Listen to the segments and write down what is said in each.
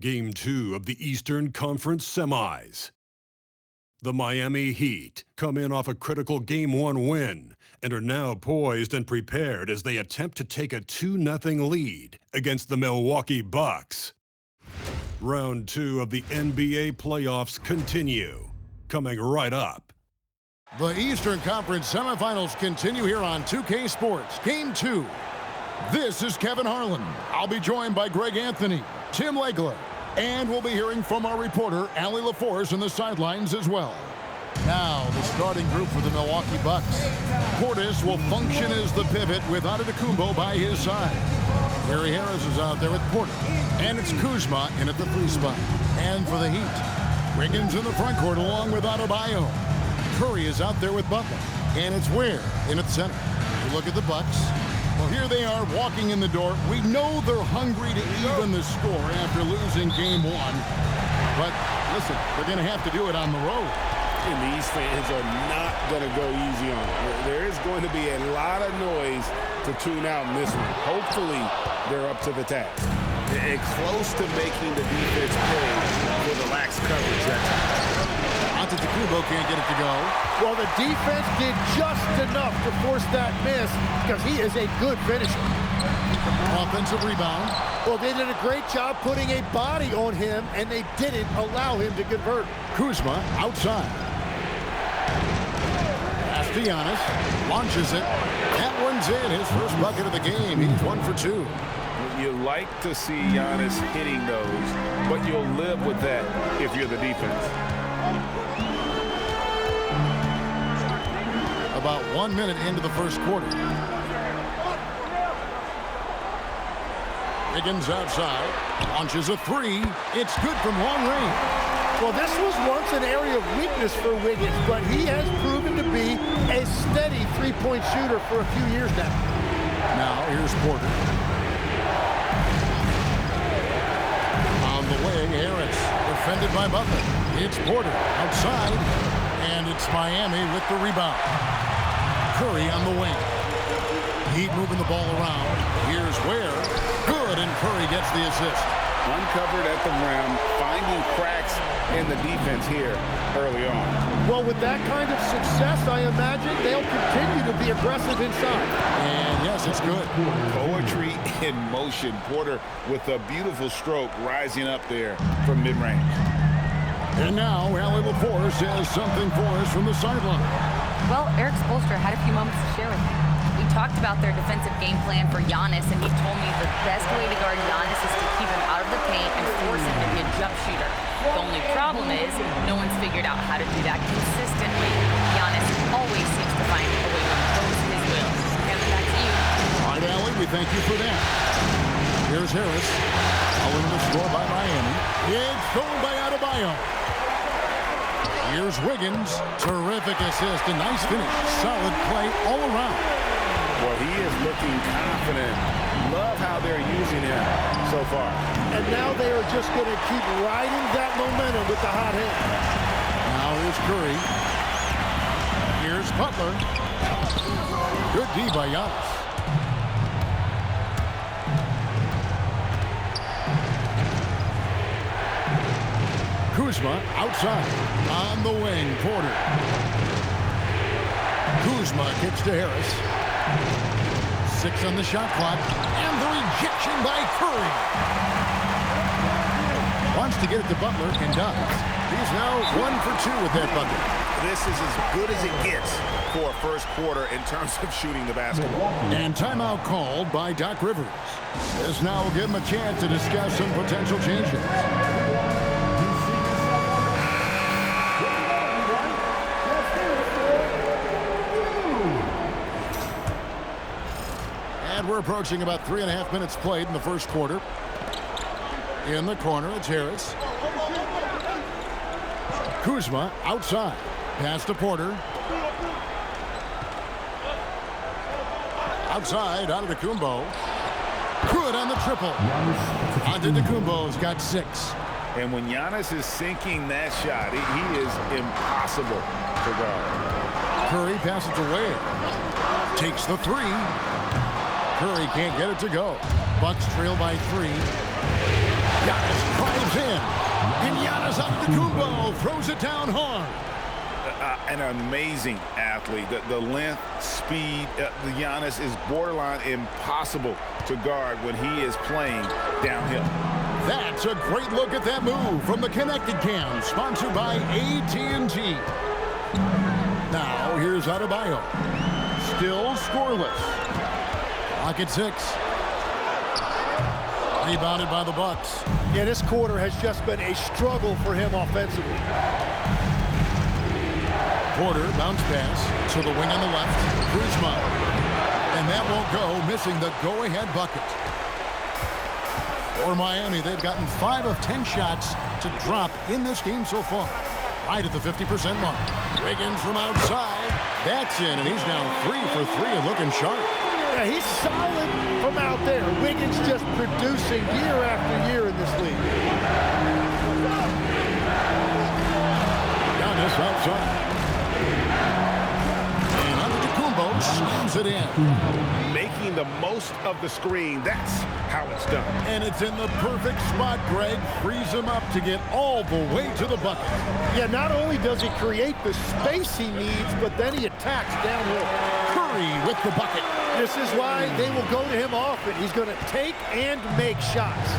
Game 2 of the Eastern Conference Semis. The Miami Heat come in off a critical Game 1 win and are now poised and prepared as they attempt to take a 2-0 lead against the Milwaukee Bucks. Round 2 of the NBA playoffs continue, coming right up. The Eastern Conference semifinals continue here on 2K Sports. Game 2. This is Kevin Harlan. I'll be joined by Greg Anthony, Tim Legler, and we'll be hearing from our reporter, Allie LaForce, on the sidelines as well. Now, the starting group for the Milwaukee Bucks. Portis will function as the pivot with Antetokounmpo by his side. Gary Harris is out there with Porter. And it's Kuzma in at the 3 spot. And for the Heat, Wiggins in the front court along with Adebayo. Curry is out there with Butler. And it's Ware in at center. You look at the Bucks. Well, here they are walking in the door. We know they're hungry to even the score after losing Game 1. But listen, they're going to have to do it on the road. And these fans are not going to go easy on it. There is going to be a lot of noise to tune out in this one. Hopefully, they're up to the task. And close to making the defense pay for the lax coverage that time. Antetokounmpo can't get it to go. Well, the defense did just enough to force that miss because he is a good finisher. Offensive rebound. Well, they did a great job putting a body on him, and they didn't allow him to convert. Kuzma outside. Pass to Giannis. Launches it. That one's in. His first bucket of the game. He's 1 for 2. You like to see Giannis hitting those, but you'll live with that if you're the defense. About 1 minute into the first quarter. Wiggins outside. Launches a 3. It's good from long range. Well, this was once an area of weakness for Wiggins, but he has proven to be a steady three-point shooter for a few years now. Now, here's Porter. On the way, Harris. Defended by Butler. It's Porter outside. And it's Miami with the rebound. Curry on the wing. Heat moving the ball around. Here's Ware. Good, and Curry gets the assist. Uncovered at the rim, finding cracks in the defense here early on. Well, with that kind of success, I imagine they'll continue to be aggressive inside. And yes, it's good. Poetry in motion. Porter with a beautiful stroke rising up there from mid-range. And now, Allie LaForce has something for us from the sideline. Well, Eric Spoelstra had a few moments to share with me. We talked about their defensive game plan for Giannis, and he told me the best way to guard Giannis is to keep him out of the paint and force him to be a jump shooter. The only problem is no one's figured out how to do that consistently. Giannis always seems to find a way to impose his will. And back to you. All right, Allie, we thank you for that. Here's Harris. Following the score by Miami. It's thrown by Adebayo. Here's Wiggins. Terrific assist. A nice finish. Solid play all around. Well, he is looking confident. Love how they're using him so far. And now they are just going to keep riding that momentum with the hot hand. Now here's Curry. Here's Butler. Good D by Giannis. Kuzma outside. On the wing, Porter. Kuzma kicks to Harris. 6 on the shot clock. And the rejection by Curry. Wants to get it to Butler and does. He's now 1 for 2 with that bucket. This is as good as it gets for a first quarter in terms of shooting the basketball. And timeout called by Doc Rivers. This now will give him a chance to discuss some potential changes. And we're approaching about 3.5 minutes played in the first quarter. In the corner, it's Harris. Kuzma outside. Pass to Porter. Outside, Antetokounmpo. Good on the triple. Antetokounmpo's got 6. And when Giannis is sinking that shot, he is impossible to guard. Curry passes it away. Takes the 3. Curry can't get it to go. Bucks trail by 3. Giannis drives in. And Giannis Antetokounmpo throws it down hard. An amazing athlete. The length, speed, the Giannis is borderline impossible to guard when he is playing downhill. That's a great look at that move from the Connected Cam, sponsored by AT&T. Now, here's Adebayo. Still scoreless. Clock at 6. Rebounded by the Bucks. Yeah, this quarter has just been a struggle for him offensively. Porter, bounce pass to the wing on the left. Kuzma. And that won't go, missing the go-ahead bucket. For Miami, they've gotten 5 of 10 shots to drop in this game so far. Right at the 50% mark. Wiggins from outside. That's in, and he's now 3 for 3 and looking sharp. Yeah, he's solid from out there. Wiggins just producing year after year in this league. Giannis outside. And Antetokounmpo slams it in. Making the most of the screen, that's how it's done. And it's in the perfect spot, Greg. Frees him up to get all the way to the bucket. Yeah, not only does he create the space he needs, but then he attacks downhill. Curry with the bucket. This is why they will go to him often. He's going to take and make shots.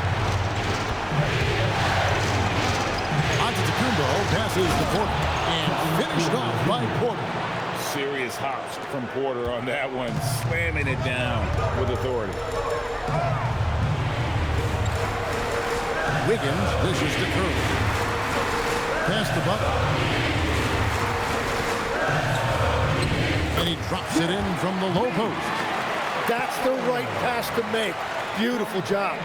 Antetokounmpo passes to Porter and finished off by Porter. Serious hops from Porter on that one, slamming it down with authority. Wiggins dishes to Curry. Pass the bucket. And he drops it in from the low post. That's the right pass to make. Beautiful job.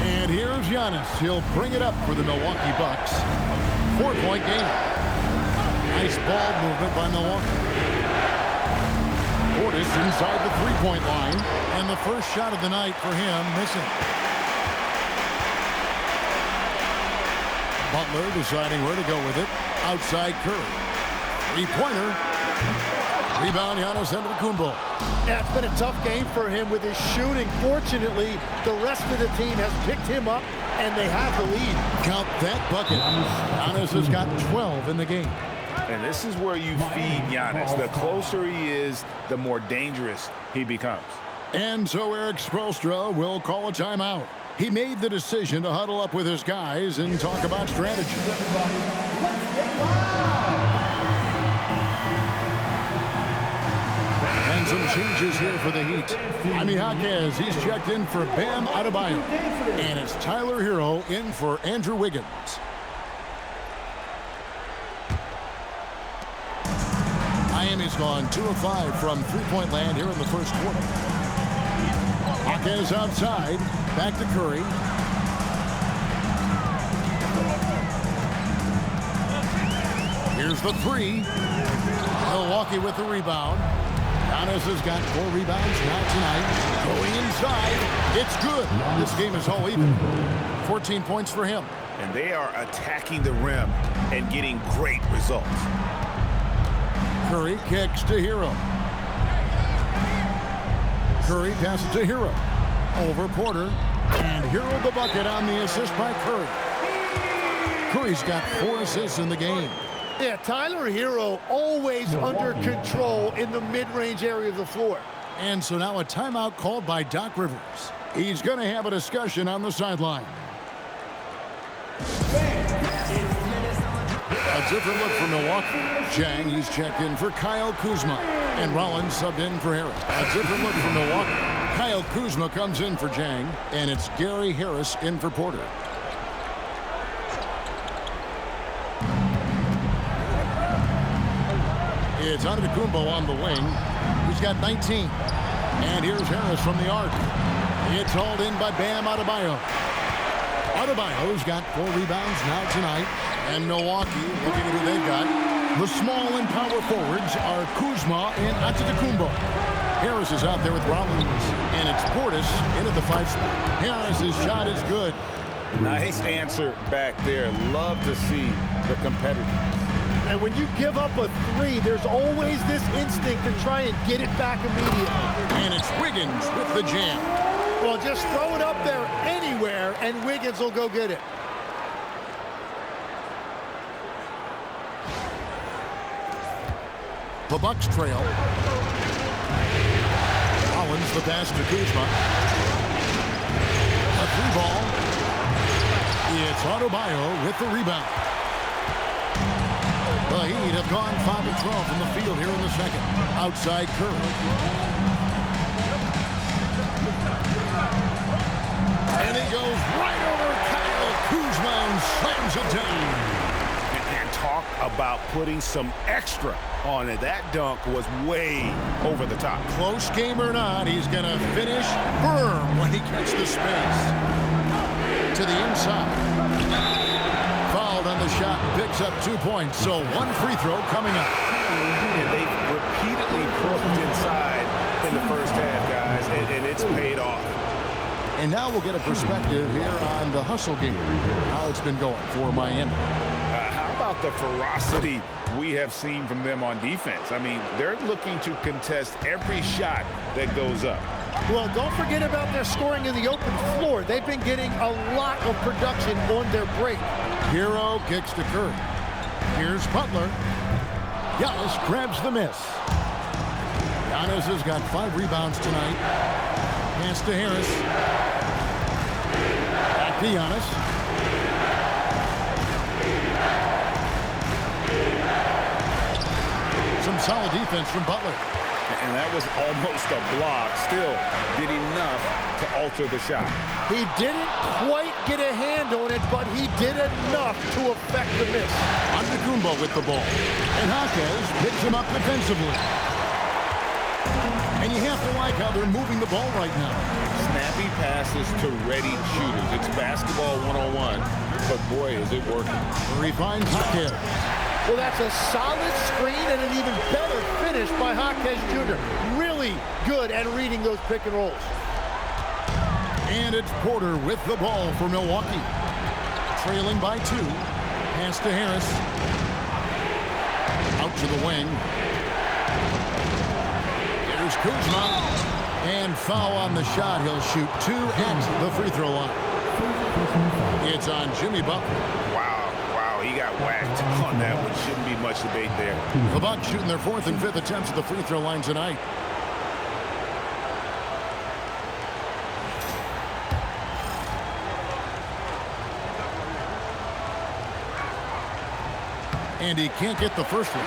And here's Giannis. He'll bring it up for the Milwaukee Bucks. 4-point game. Nice ball movement by Milwaukee. Portis inside the three-point line. And the first shot of the night for him missing. Butler deciding where to go with it. Outside Curry. Three-pointer. Rebound Giannis Antetokounmpo. Yeah, it's been a tough game for him with his shooting. Fortunately, the rest of the team has picked him up, and they have the lead. Count that bucket. Giannis has got 12 in the game. And this is where you feed Giannis. The closer he is, the more dangerous he becomes. And so Eric Spoelstra will call a timeout. He made the decision to huddle up with his guys and talk about strategy. And some changes here for the Heat. Jaime Jaquez, he's checked in for Bam Adebayo. And it's Tyler Hero in for Andrew Wiggins. Miami's gone 2 of 5 from three-point land here in the first quarter. Jaquez outside. Back to Curry. Here's the three. Milwaukee with the rebound. Giannis has got 4 rebounds now tonight. Going inside. It's good. This game is all even. 14 points for him. And they are attacking the rim and getting great results. Curry kicks to Hero. Curry passes to Hero. Over Porter. And Hero the bucket on the assist by Curry. Curry's got 4 assists in the game. Yeah, Tyler Hero always under control in the mid-range area of the floor. And so now a timeout called by Doc Rivers. He's going to have a discussion on the sideline. A different look for Milwaukee. Jang, he's checked in for Kyle Kuzma. And Rollins subbed in for Harris. A different look for Milwaukee. Kyle Kuzma comes in for Jang. And it's Gary Harris in for Porter. It's Antetokounmpo on the wing. He's got 19. And here's Harris from the arc. It's hauled in by Bam Adebayo. Adebayo's got 4 rebounds now tonight. And Milwaukee, looking at who they've got. The small and power forwards are Kuzma and Antetokounmpo. Harris is out there with Rollins. And it's Portis in at the 5 spot. Harris's shot is good. Nice answer back there. Love to see the competitors. And when you give up a 3, there's always this instinct to try and get it back immediately. And it's Wiggins with the jam. Well, just throw it up there anywhere, and Wiggins will go get it. The Bucks trail. Collins the pass to Kuzma. A three ball. It's Adebayo with the rebound. The Heat have gone 5 of 12 from the field here in the second. Outside Curry. And he goes right over Kyle Kuzma and slams it down. And talk about putting some extra on it. That dunk was way over the top. Close game or not, he's going to finish firm when he gets the space. To the inside. Fouled on the shot, picks up 2 points. So 1 free throw coming up. And they repeatedly proved inside in the first half, guys, and it's paid off. And now we'll get a perspective here on the hustle game, how it's been going for Miami. How about the ferocity we have seen from them on defense? I mean, they're looking to contest every shot that goes up. Well, don't forget about their scoring in the open floor. They've been getting a lot of production on their break. Hero kicks to Curry. Here's Butler. Giannis grabs the miss. Giannis has got 5 rebounds tonight. Pass to Harris. Back to Giannis. Some solid defense from Butler. And that was almost a block. Still did enough to alter the shot. He didn't quite get a hand on it, but he did enough to affect the miss. Antetokounmpo with the ball. And Jaquez picks him up defensively. And you have to like how they're moving the ball right now. Snappy passes to ready shooters. It's basketball 101, but boy, is it working. He finds Jaquez. Well, that's a solid screen and an even better finish by Jaquez Jr. Really good at reading those pick and rolls. And it's Porter with the ball for Milwaukee. Trailing by 2. Pass to Harris. Out to the wing. Here's Kuzma. And foul on the shot. He'll shoot 2 at the free throw line. It's on Jimmy Butler. Wow, he got whacked on that one. Shouldn't be much debate there. The Bucks shooting their 4th and 5th attempts at the free throw line tonight. And he can't get the first one.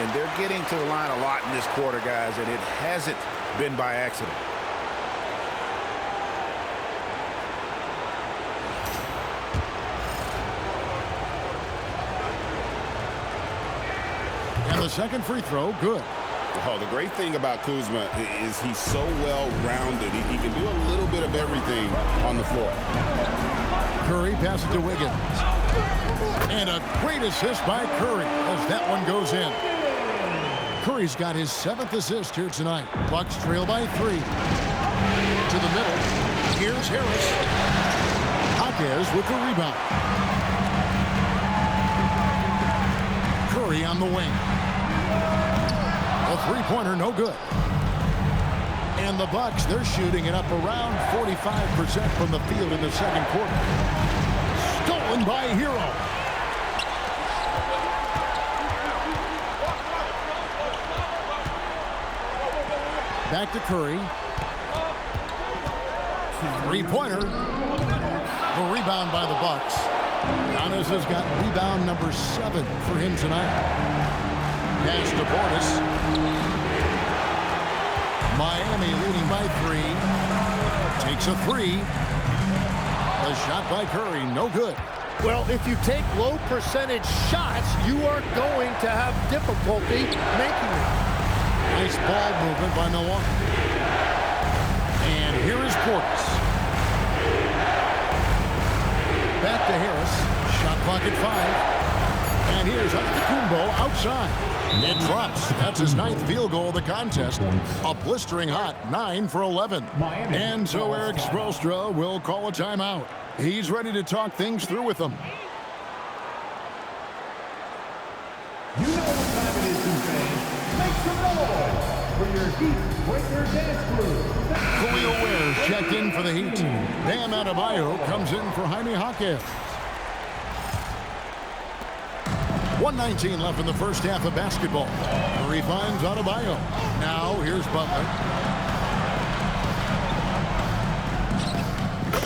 And they're getting to the line a lot in this quarter, guys, and it hasn't been by accident. And the second free throw, good. Oh, the great thing about Kuzma is he's so well-rounded. He can do a little bit of everything on the floor. Curry passes to Wiggins. And a great assist by Curry as that one goes in. Curry's got his 7th assist here tonight. Bucks trail by 3. To the middle. Here's Harris. Jaquez with the rebound. Curry on the wing. A three-pointer, no good. And the Bucks, they're shooting it up around 45% from the field in the second quarter. Stolen by Hero. Back to Curry. Three-pointer. The rebound by the Bucks. Giannis has got rebound number 7 for him tonight. Pass to Portis. Miami leading by 3. Takes a 3. A shot by Curry, no good. Well, if you take low percentage shots, you are going to have difficulty making it. Nice ball movement by Milwaukee. And here is Portis. Back to Harris. Shot clock at 5. And here's Antetokounmpo outside. It drops. That's his 9th field goal of the contest. A blistering hot 9 for 11. And so Eric Spoelstra will call a timeout. He's ready to talk things through with them. You know what time it is, fans. Make some noise for Khalil Ware's checked in for the Heat. Bam Adebayo comes in for Jaime Jaquez. 1:19 left in the first half of basketball. Curry finds Adebayo. Now here's Butler.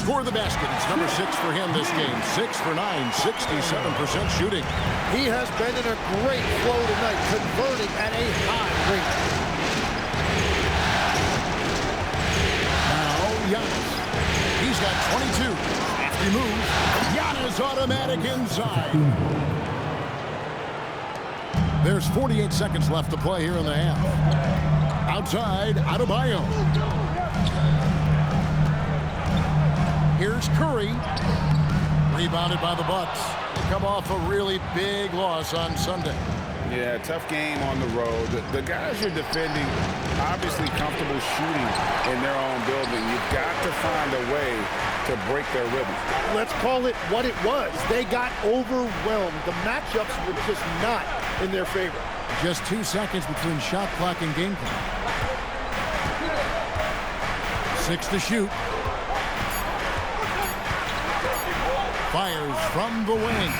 Score the basket. It's number 6 for him this game. 6 for 9, 67% shooting. He has been in a great flow tonight, converting at a high rate. Now Giannis. He's got 22. After he moves, Giannis automatic inside. There's 48 seconds left to play here in the half. Outside, Adebayo. Here's Curry. Rebounded by the Bucks. They come off a really big loss on Sunday. Yeah, tough game on the road. The guys you're defending, obviously comfortable shooting in their own building. You've got to find a way to break their rhythm. Let's call it what it was. They got overwhelmed. The matchups were just not in their favor. Just 2 seconds between shot clock and game clock. 6 to shoot. Fires from the wing.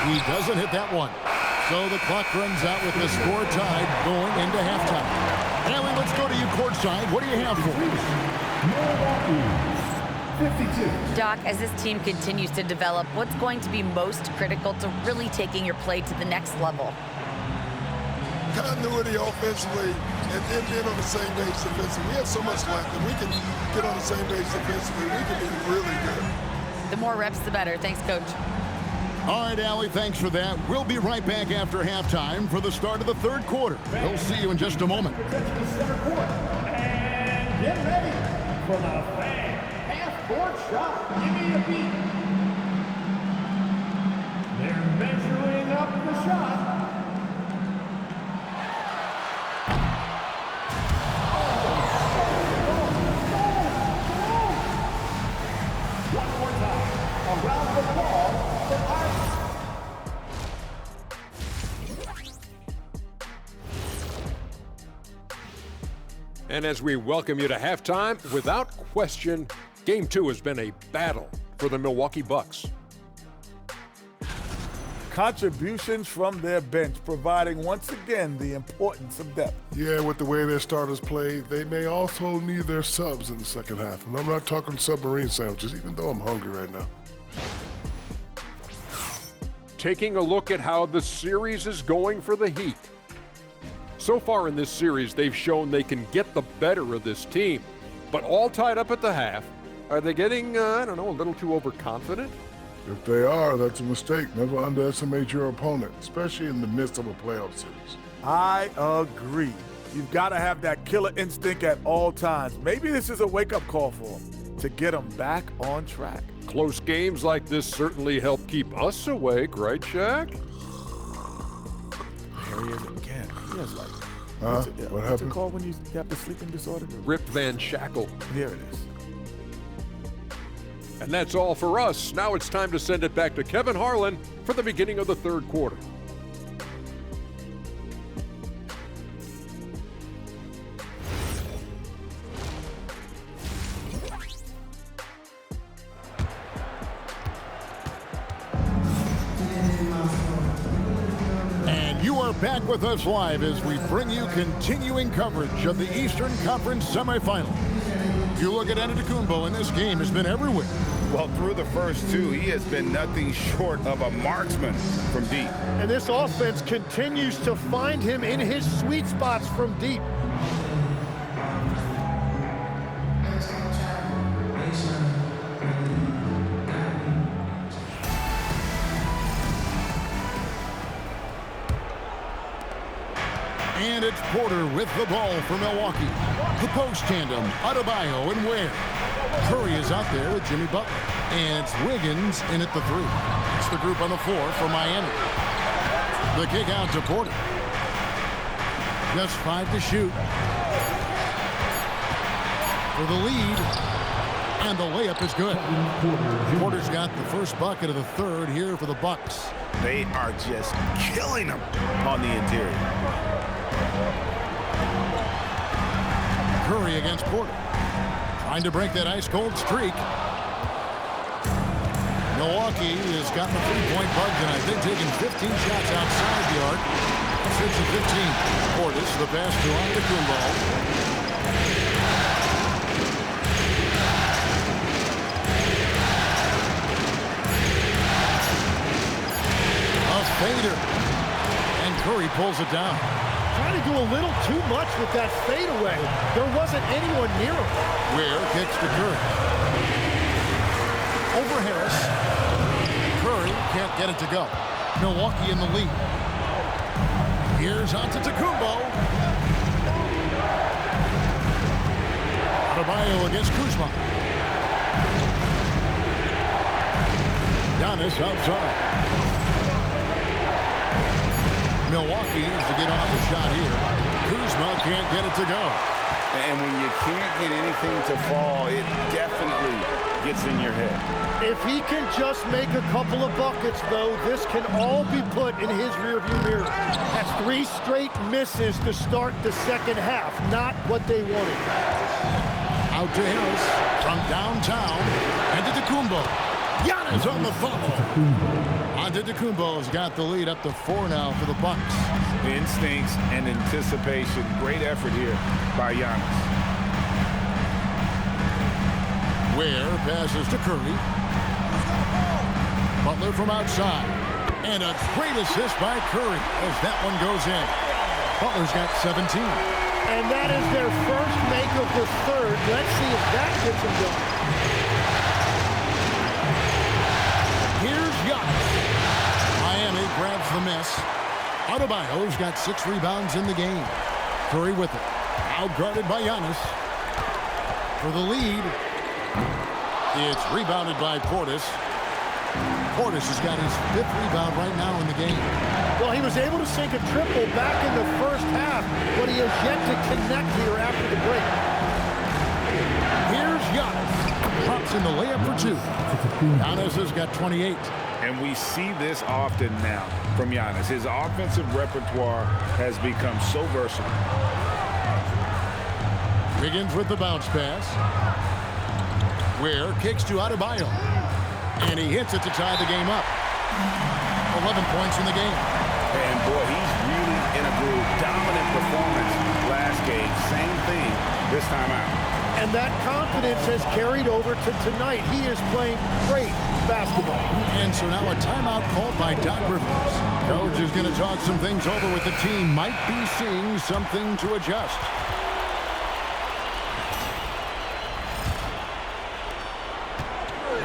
He doesn't hit that one. So the clock runs out with the score tied going into halftime. Allie, let's go to you courtside. What do you have for us? Doc, as this team continues to develop, what's going to be most critical to really taking your play to the next level? Continuity offensively and then being on the same page defensively. We have so much left. If we can get on the same page defensively, we can be really good. The more reps, the better. Thanks, Coach. All right, Allie, thanks for that. We'll be right back after halftime for the start of the third quarter. We'll see you in just a moment. And get ready for the half-court shot. Give me a beat. They're measuring up the shot. One more time. Around the ball for Ireland. And as we welcome you to halftime, without question, Game 2 has been a battle for the Milwaukee Bucks. Contributions from their bench, providing once again the importance of depth. Yeah, with the way their starters play, they may also need their subs in the second half. And I'm not talking submarine sandwiches, even though I'm hungry right now. Taking a look at how the series is going for the Heat. So far in this series, they've shown they can get the better of this team, but all tied up at the half. Are they getting, I don't know, a little too overconfident? If they are, that's a mistake. Never underestimate your opponent, especially in the midst of a playoff series. I agree. You've got to have that killer instinct at all times. Maybe this is a wake-up call for them to get them back on track. Close games like this certainly help keep us awake, right, Shaq? There he is again. He has like, What what's happened? it called when you have the sleeping disorder? Rip Van Shackle. There it is. And that's all for us. Now it's time to send it back to Kevin Harlan for the beginning of the third quarter. And you are back with us live as we bring you continuing coverage of the Eastern Conference semifinals. You look at Antetokounmpo, and this game has been everywhere. Well, through the first two, he has been nothing short of a marksman from deep. And this offense continues to find him in his sweet spots from deep. And it's Porter with the ball for Milwaukee. The post tandem, Adebayo and Ware. Curry is out there with Jimmy Butler. And it's Wiggins in at the three. It's the group on the floor for Miami. The kick out to Porter. Just 5 to shoot. For the lead. And the layup is good. Porter's got the first bucket of the third here for the Bucks. They are just killing him on the interior. Curry against Porter. Trying to break that ice-cold streak. Milwaukee has gotten a three-point bug tonight. They've taken 15 shots outside the arc. 6 of 15. Portis, the pass to Antetokounmpo. A fader. And Curry pulls it down. Trying to do a little too much with that fadeaway. There wasn't anyone near him. Ware kicks to Curry. Over Harris. Curry can't get it to go. Milwaukee in the lead. Here's Antetokounmpo. Adebayo against Kuzma. Giannis outside. Milwaukee needs to get off the shot here. Kuzma can't get it to go. And when you can't get anything to fall, it definitely gets in your head. If he can just make a couple of buckets, though, this can all be put in his rearview mirror. That's 3 straight misses to start the second half. Not what they wanted. Out to Harris from downtown. Antetokounmpo. Giannis on the follow. Antetokounmpo's got the lead up to 4 now for the Bucks. Instincts and anticipation. Great effort here by Giannis. Ware passes to Curry. Butler from outside. And a great assist by Curry as that one goes in. Butler's got 17. And that is their first make of the third. Let's see if that gets them going. Here's Giannis. Miami grabs the miss. Adebayo's got 6 rebounds in the game. Curry with it. Out guarded by Giannis. For the lead. It's rebounded by Portis. Portis has got his 5th rebound right now in the game. Well, he was able to sink a triple back in the first half, but he has yet to connect here after the break. Here's Giannis. Drops in the layup for 2. Giannis has got 28. And we see this often now from Giannis. His offensive repertoire has become so versatile. Begins with the bounce pass. Ware kicks to Adebayo. And he hits it to tie the game up. 11 points in the game. And boy, he's really in a groove. Dominant performance last game. Same thing this time out. And that confidence has carried over to tonight. He is playing great basketball. And so now a timeout called by Doc Rivers. Coach is going to talk some things over with the team. Might be seeing something to adjust.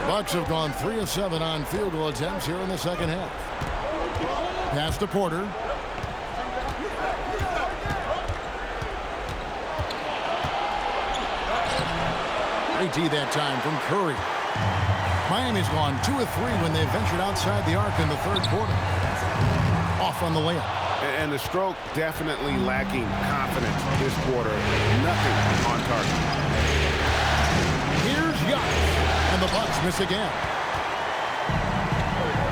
Bucks have gone 3 of 7 on field goal attempts here in the second half. Pass to Porter. Great D that time from Curry. Miami's gone 2 of 3 when they ventured outside the arc in the third quarter. Off on the layup. And the stroke definitely lacking confidence this quarter. Nothing on target. Here's Giannis. And the Bucks miss again.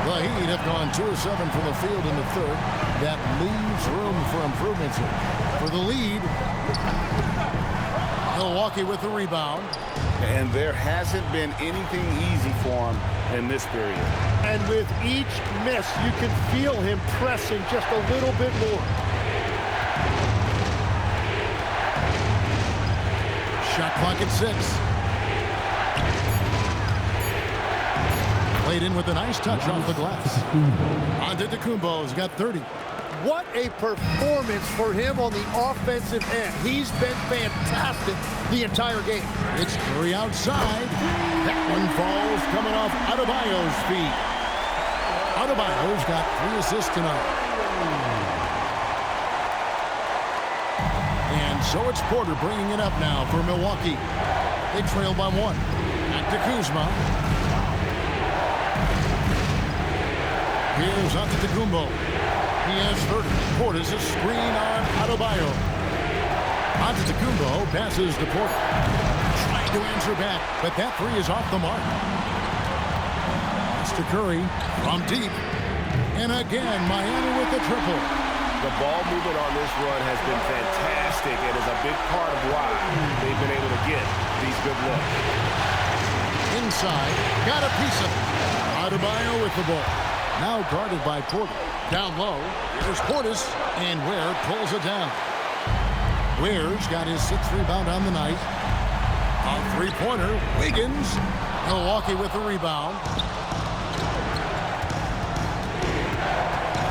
The Heat have gone 2 of 7 from the field in the third. That leaves room for improvements here. For the lead, Milwaukee with the rebound. And there hasn't been anything easy for him in this period. And with each miss, you can feel him pressing just a little bit more. Shot clock at 6. Played in with a nice touch off the glass. Antetokounmpo's got 30. What a performance for him on the offensive end. He's been fantastic the entire game. It's Curry outside. That one falls coming off Adebayo's feet. Adebayo's got 3 assists tonight. And so it's Porter bringing it up now for Milwaukee. They trail by 1. Back to Kuzma. Here's Antetokounmpo. He has 30. Portis a screen on Adebayo. Antetokounmpo passes to Porter. Trying to answer back, but that 3 is off the mark. Pass to Curry from deep. And again, Miami with the triple. The ball movement on this run has been fantastic and is a big part of why they've been able to get these good looks. Inside, got a piece of it. Adebayo with the ball. Now guarded by Porter. Down low, here's Portis, and Ware pulls it down. Ware's got his 6th rebound on the night. A three-pointer, Wiggins. Milwaukee with the rebound.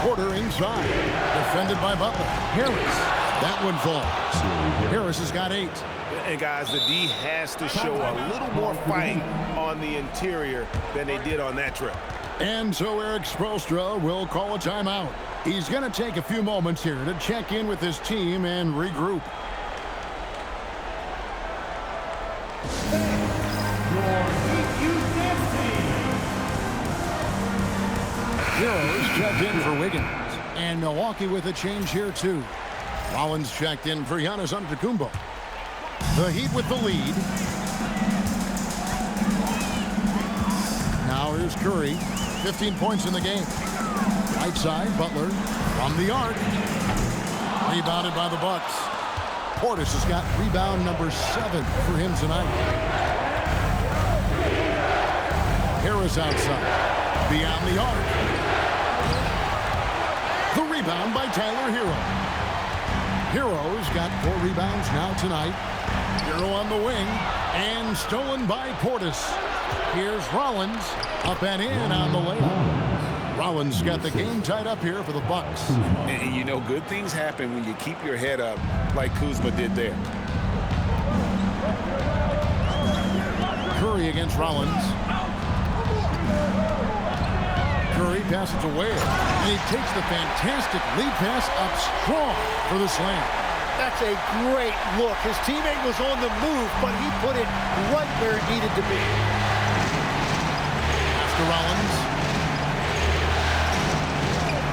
Porter inside, defended by Butler. Harris, that one falls. Harris has got 8. And guys, the D has to show a little more fight on the interior than they did on that trip. And so Eric Spoelstra will call a timeout. He's going to take a few moments here to check in with his team and regroup. Heroes checked in for Wiggins. And Milwaukee with a change here, too. Rollins checked in for Giannis Antetokounmpo. The Heat with the lead. Now here's Curry. 15 points in the game. Right side, Butler from the arc. Rebounded by the Bucks. Portis has got rebound number 7 for him tonight. Harris outside. Beyond the arc. The rebound by Tyler Hero. Hero's got 4 rebounds now tonight. Hero on the wing. And stolen by Portis. Here's Rollins. Up and in on the layup. Rollins got the game tied up here for the Bucks. And you know, good things happen when you keep your head up like Kuzma did there. Curry against Rollins. Curry passes to Ware. And he takes the fantastic lead pass up strong for the slam. That's a great look. His teammate was on the move, but he put it right where it needed to be. After Rollins.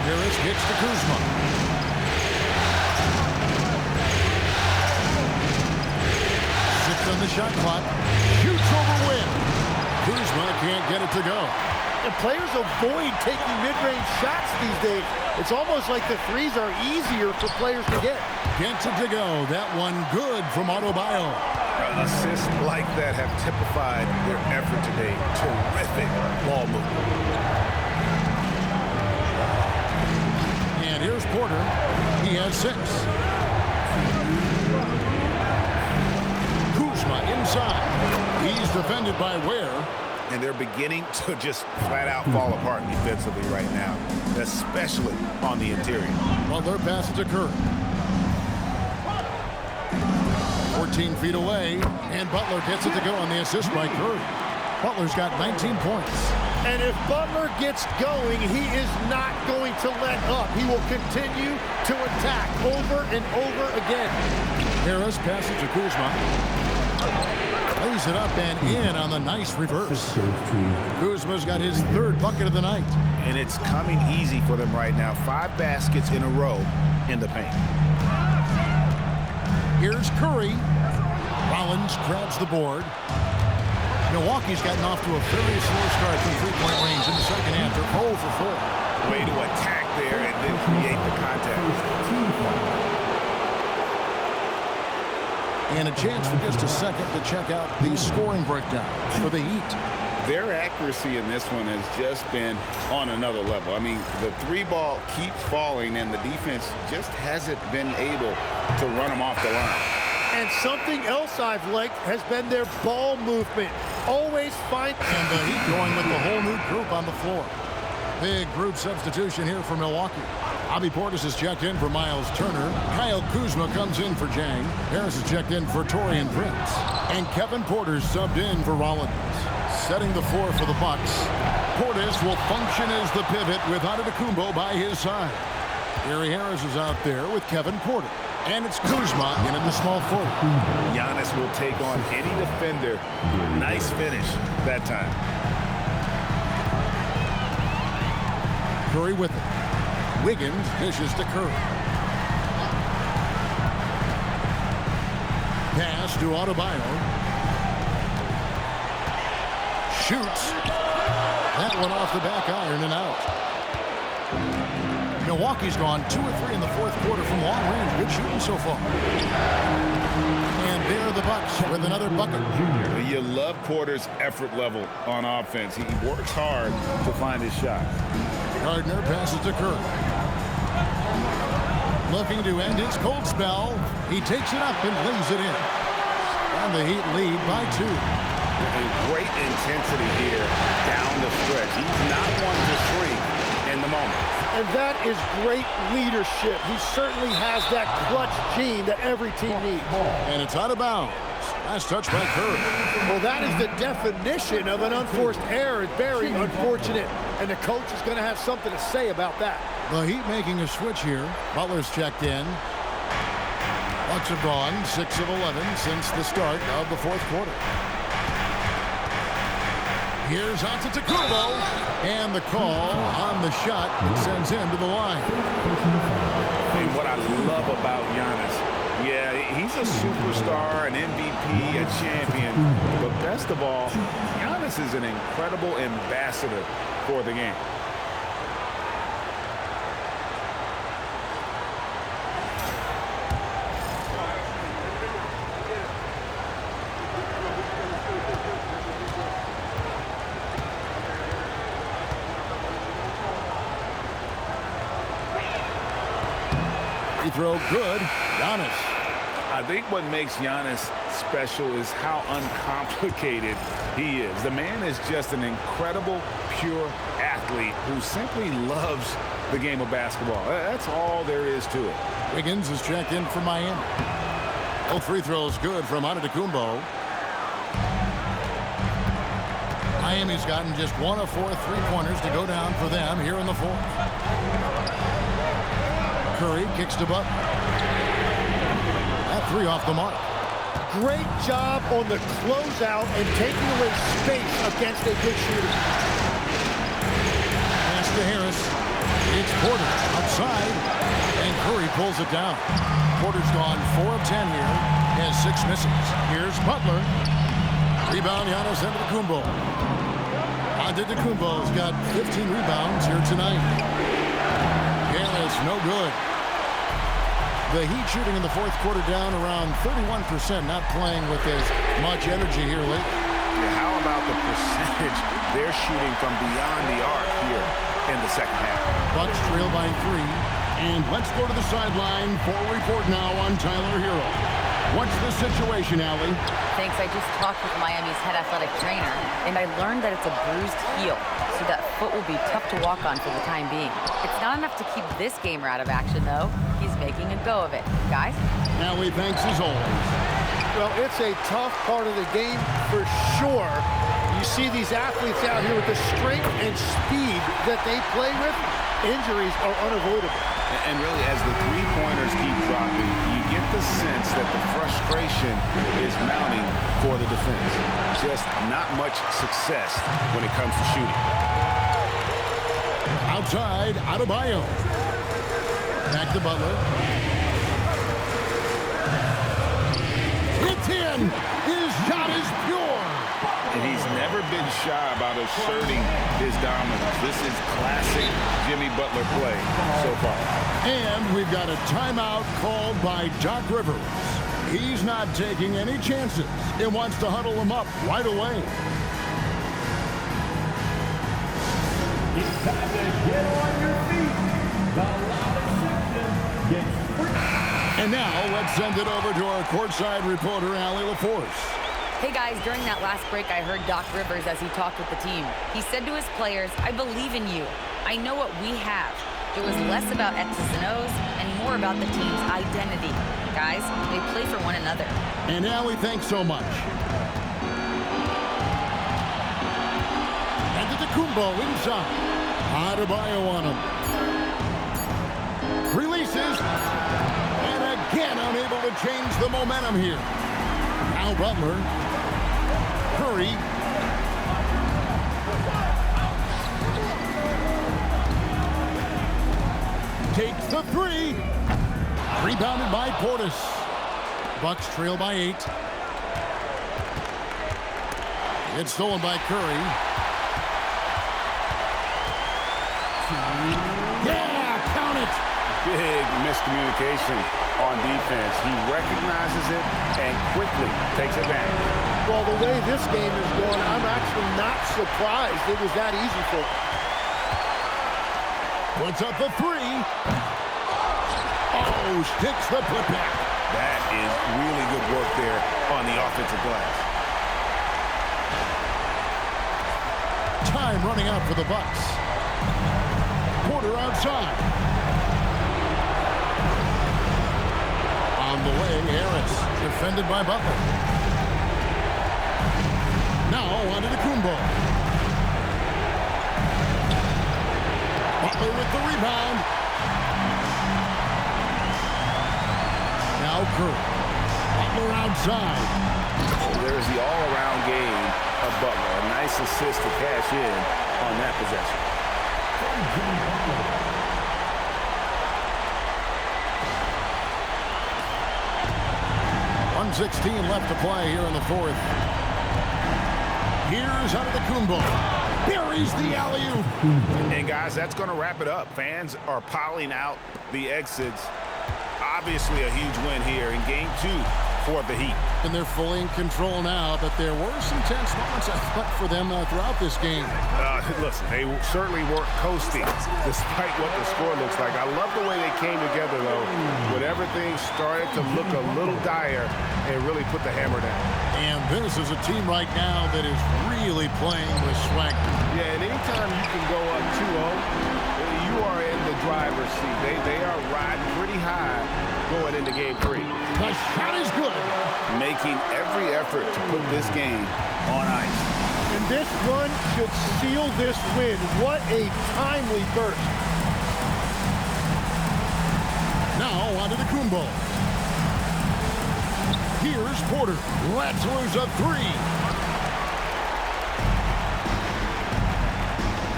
Harris kicks to Kuzma. Six on the shot clock. Shoots over Ware. Kuzma can't get it to go. And players avoid taking mid-range shots these days. It's almost like the threes are easier for players to get. Gets it to go. That one good from Adebayo. Assists like that have typified their effort today. Terrific ball movement. And here's Porter. He has 6. Kuzma inside. He's defended by Ware. And they're beginning to just flat out fall apart defensively right now, especially on the interior. Butler passes to Curry. 14 feet away, and Butler gets it to go on the assist by Curry. Butler's got 19 points. And if Butler gets going, he is not going to let up. He will continue to attack over and over again. Harris passes to Kuzma. Lays it up and in on the nice reverse. Kuzma's got his 3rd bucket of the night. And it's coming easy for them right now. 5 baskets in a row in the paint. Here's Curry. Rollins grabs the board. Milwaukee's gotten off to a very slow start from three-point range in the second half. They're 0 for 4. Way to attack there and then create the contact. And a chance for just a second to check out the scoring breakdown for the Heat. Their accuracy in this one has just been on another level. I mean, the 3-ball keeps falling, and the defense just hasn't been able to run them off the line. And something else I've liked has been their ball movement. Always find... And the Heat going with the whole new group on the floor. Big group substitution here for Milwaukee. Bobby Portis is checked in for Miles Turner. Kyle Kuzma comes in for Jang. Harris is checked in for Taurean Prince. And Kevin Porter subbed in for Rollins. Setting the floor for the Bucks. Portis will function as the pivot with Antetokounmpo by his side. Gary Harris is out there with Kevin Porter. And it's Kuzma in at the small forward. Giannis will take on any defender. Nice finish that time. Curry with it. Wiggins dishes to Curry. Pass to Adebayo. Shoots. That one off the back iron and out. Milwaukee's gone 2 of 3 in the fourth quarter from long range. Good shooting so far. And there are the Bucks with another bucket. You love Porter's effort level on offense. He works hard to find his shot. Gardner passes to Curry. Looking to end his cold spell. He takes it up and lays it in. And the Heat lead by 2. And great intensity here down the stretch. He's not one to shrink in the moment. And that is great leadership. He certainly has that clutch gene that every team needs. And it's out of bounds. Nice touch by Curry. Well, that is the definition of an unforced error. It's very unfortunate. And the coach is going to have something to say about that. The Heat making a switch here. Butler's checked in. Bucks have gone 6 of 11 since the start of the fourth quarter. Here's Antetokounmpo, and the call on the shot that sends him to the line. And what I love about Giannis, yeah, he's a superstar, an MVP, a champion, but best of all, Giannis is an incredible ambassador for the game. Free throw good. Giannis. I think what makes Giannis special is how uncomplicated he is. The man is just an incredible, pure athlete who simply loves the game of basketball. That's all there is to it. Wiggins is checked in for Miami. Both free throws good from Antetokounmpo. Miami's gotten just 1 of 4 3-pointers to go down for them here in the fourth. Curry kicks to Butler. That 3 off the mark. Great job on the closeout and taking away space against a good shooter. Pass to Harris. It's Porter outside, and Curry pulls it down. Porter's gone 4 of 10 here. Has 6 misses. Here's Butler. Rebound Giannis Antetokounmpo. Antetokounmpo's got 15 rebounds here tonight. Yeah, it's no good. The Heat shooting in the fourth quarter down around 31%, not playing with as much energy here lately. Yeah, how about the percentage they're shooting from beyond the arc here in the second half? Bucks trail by 3. And let's go to the sideline for a report now on Tyler Hero. What's the situation, Allie? Thanks. I just talked with Miami's head athletic trainer, and I learned that it's a bruised heel, so that foot will be tough to walk on for the time being. It's not enough to keep this gamer out of action, though. He's making a go of it. Guys? Allie, thanks as always. Well, it's a tough part of the game for sure. You see these athletes out here with the strength and speed that they play with. Injuries are unavoidable. And really, as the three-pointers keep dropping, you get the sense that the frustration is mounting for the defense. Just not much success when it comes to shooting. Outside, Adebayo. Back to Butler. It's in! His shot is pure! And he's never been shy about asserting his dominance. This is classic Jimmy Butler play so far. And we've got a timeout called by Doc Rivers. He's not taking any chances and wants to huddle them up right away. It's time to get on your feet. The loudest section gets free. And now let's send it over to our courtside reporter, Allie LaForce. Hey guys, during that last break, I heard Doc Rivers as he talked with the team. He said to his players, I believe in you. I know what we have. It was less about X's and O's and more about the team's identity. Guys, they play for one another. And Allie, thanks so much. Antetokounmpo inside. Adebayo on him. Releases. And again, unable to change the momentum here. Now Butler. Curry. Takes the 3. Rebounded by Portis. Bucks trail by 8. It's stolen by Curry. Yeah, count it. big miscommunication on defense. He recognizes it and quickly takes advantage. Well, the way this game is going, I'm actually not surprised it was that easy for him. Puts up the three. Oh, sticks the putback. That is really good work there on the offensive glass. Time running out for the Bucks. Porter outside. On the wing, Harris, defended by Butler. Now onto the Kumbo. Butler with the rebound. Now Curry. Butler outside. There's the all-around game of Butler. A nice assist to cash in on that possession. 1:16 left to play here in the fourth. Here's Antetokounmpo. Buries the alley-oop. And guys, that's going to wrap it up. Fans are piling out the exits. Obviously a huge win here in game 2 for the Heat. And they're fully in control now, but there were some tense moments, I thought, for them throughout this game. Listen, they certainly weren't coasting despite what the score looks like. I love the way they came together, though, when everything started to look a little dire and really put the hammer down. And this is a team right now that is really playing with swagger. Yeah, and anytime you can go up 2-0, you are in the driver's seat. They are riding pretty high going into game 3. The shot is good. Making every effort to put this game on ice. And this run should seal this win. What a timely burst. Now onto the Kumbo. Here's Porter. Lets loose a three.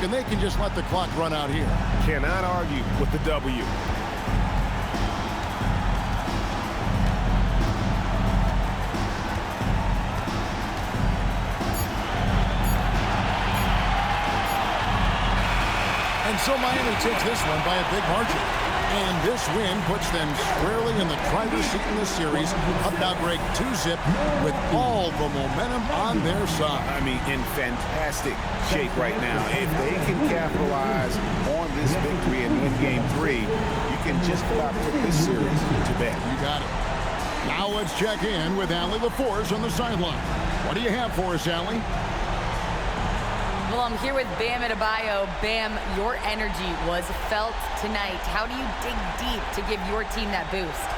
And they can just let the clock run out here. Cannot argue with the W. And so Miami takes this one by a big margin. And this win puts them squarely in the driver's seat in the series, up now break 2-0 with all the momentum on their side. I mean, in fantastic shape right now. If they can capitalize on this victory and win game 3, you can just about put this series to bed. You got it. Now let's check in with Allie LaForce on the sideline. What do you have for us, Allie? Well, I'm here with Bam Adebayo. Bam, your energy was felt tonight. How do you dig deep to give your team that boost?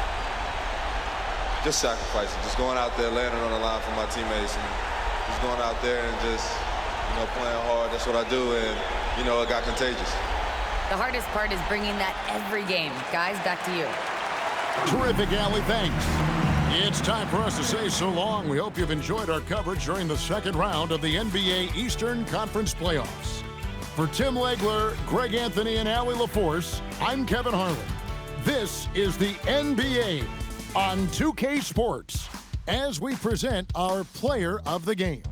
Just sacrificing, just going out there, laying it on the line for my teammates, and just going out there and just, playing hard. That's what I do, and, it got contagious. The hardest part is bringing that every game. Guys, back to you. Terrific, Allie. Thanks. It's time for us to say so long. We hope you've enjoyed our coverage during the second round of the NBA Eastern Conference Playoffs. For Tim Legler, Greg Anthony, and Allie LaForce, I'm Kevin Harlan. This is the NBA on 2K Sports as we present our player of the game.